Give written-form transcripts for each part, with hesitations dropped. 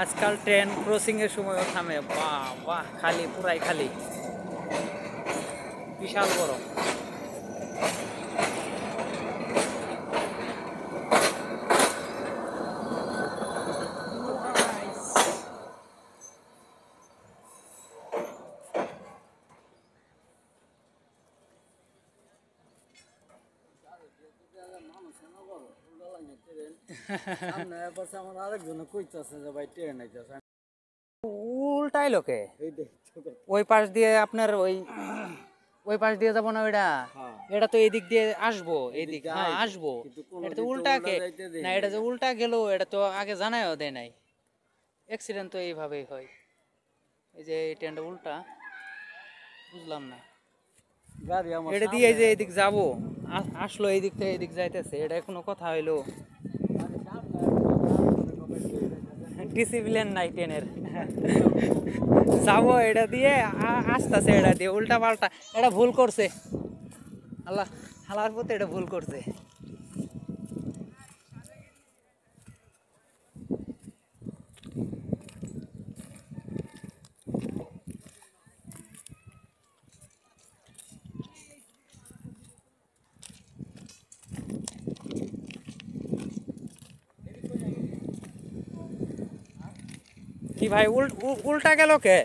আজকাল train crossing এর সময়ও থামে। বাহ বাহ, খালি, পুরাই খালি, বিশাল বড়। উল্টাই লোকে ওই পাশ দিয়ে আপনার ওই পাশ দিয়ে যাবো না ওইটা, এটা তো এদিক দিয়ে আসবো, এদিক হ্যাঁ আসবো, এটা তো উল্টা না, এটা যে উল্টা গেল এটা তো আগে জানাইও দেয় নাই। অ্যাক্সিডেন্ট তো এইভাবেই হয়। এই যে এই ট্রেনটা উল্টা, বুঝলাম না। এটা দিয়ে এই যে এদিক যাবো, আসলো এইদিক থেকে এদিক যাইতেছে, এটা কোনো কথা হইলো? ডিসিপ্লিন নাই ট্রেনের। যাবো এটা দিয়ে, আসতেছে এটা দিয়ে উল্টা পাল্টা, এটা ভুল করছে। আল্লাহ, হালার পথে এটা ভুল করছে। কি ভাই, উল্টা গেল কে?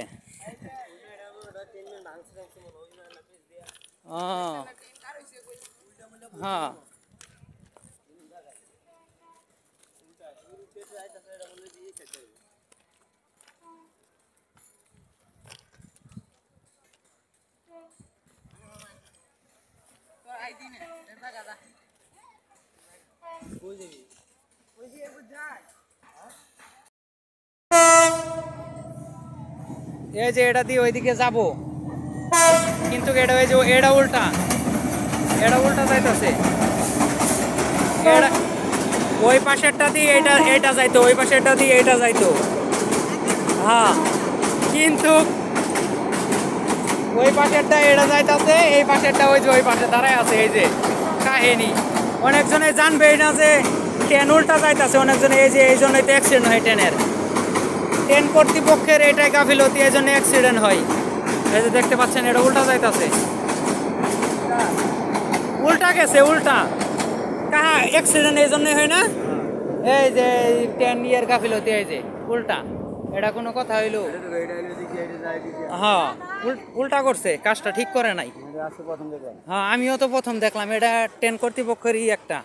হ্যাঁ, এই যে এটা দিয়ে ওইদিকে যাবো, কিন্তু এটা ওই যে এটা উল্টা, এটা উল্টা যাইতেছে। ওই পাশেরটা দিয়ে এটা এটা যাইতো, ওই পাশেরটা দিয়ে এটা যাইতো। হ্যাঁ, কিন্তু ওই পাশেরটা এটা যাইতেছে, এই পাশেরটা ওই যে ওই পাশে দাঁড়ায় আছে। এই যে কাহিনী, অনেকজনে জানবেই না যে ট্রেন উল্টা যাইতেছে, অনেকজনে এই যে এই জন্যই তো অ্যাক্সিডেন্ট হয় ট্রেনের। ট্রেন কর্তৃপক্ষের এটাই গাফিলতি, এই জন্য অ্যাক্সিডেন্ট হয়। এই যে দেখতে পাচ্ছেন এটা উল্টা যাইতেছে, উল্টা গেছে, উল্টা কাহা অ্যাক্সিডেন্ট এই জন্যই হয় না। এই যে ট্রেন ইয়ের গাফিলতি, এই যে উল্টা, এটা কোনো কথা হইলো? হ্যাঁ, উল্টা করছে, কাজটা ঠিক করে নাই। হ্যাঁ, আমিও তো প্রথম দেখলাম, এটা ট্রেন কর্তৃপক্ষেরই একটা